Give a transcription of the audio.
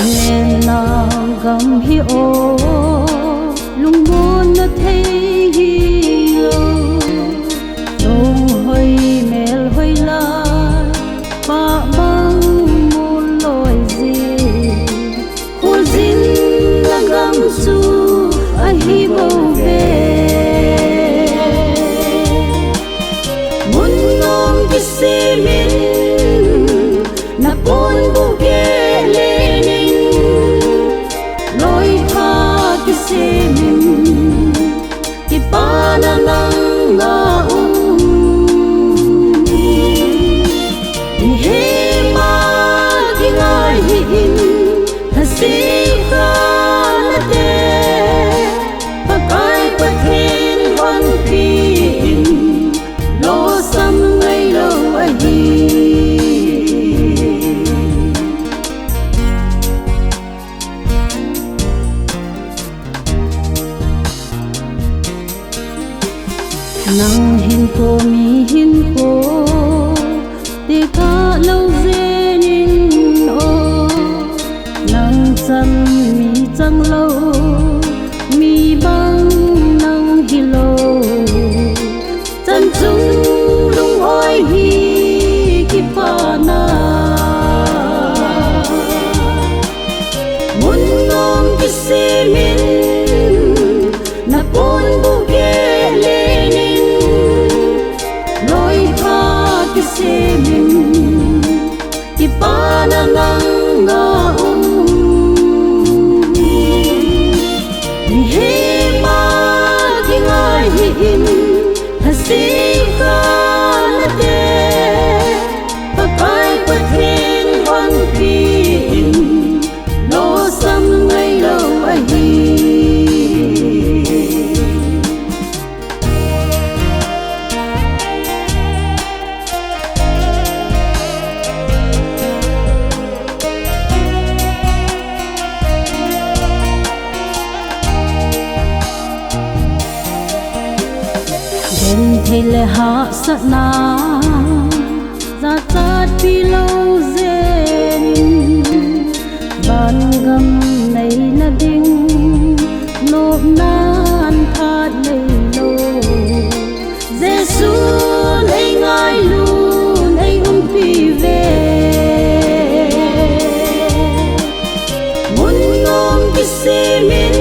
lên nào gầm hi ô lung buồn nó thấy hi lâu đông hơi mel hơi la ba băng muôn lối gì khu zin là gam su ai hi bầu về muốn ngon cái gì mình na buồn bu ghê lên lối tha cái gì mình cái ba na nang na he ma cái ngai hin ta si kha na te ta kai pa thiên hoan pin lo sam ngay lâu ai nang hin ko mi hin ko ti ka lâu dê nhìn ô nang chân mi chân lâu mi băng nang hi lâu chân chung lung oi hi ki pa na muốn ngon cái gì mình na buồn bu ghê lên lối tha cái gì mình cái ba na nang na he ma cái ngai hin ta si kha na te ta kai pa thiên hoan pin lo sam ngay lâu ai đến thì lệ hạ sát na ra sát pi lâu dên ban gầm này na đinh nộp nan thắt này lô Giêsu này ngài luôn này pi về muốn ngon cái gì mình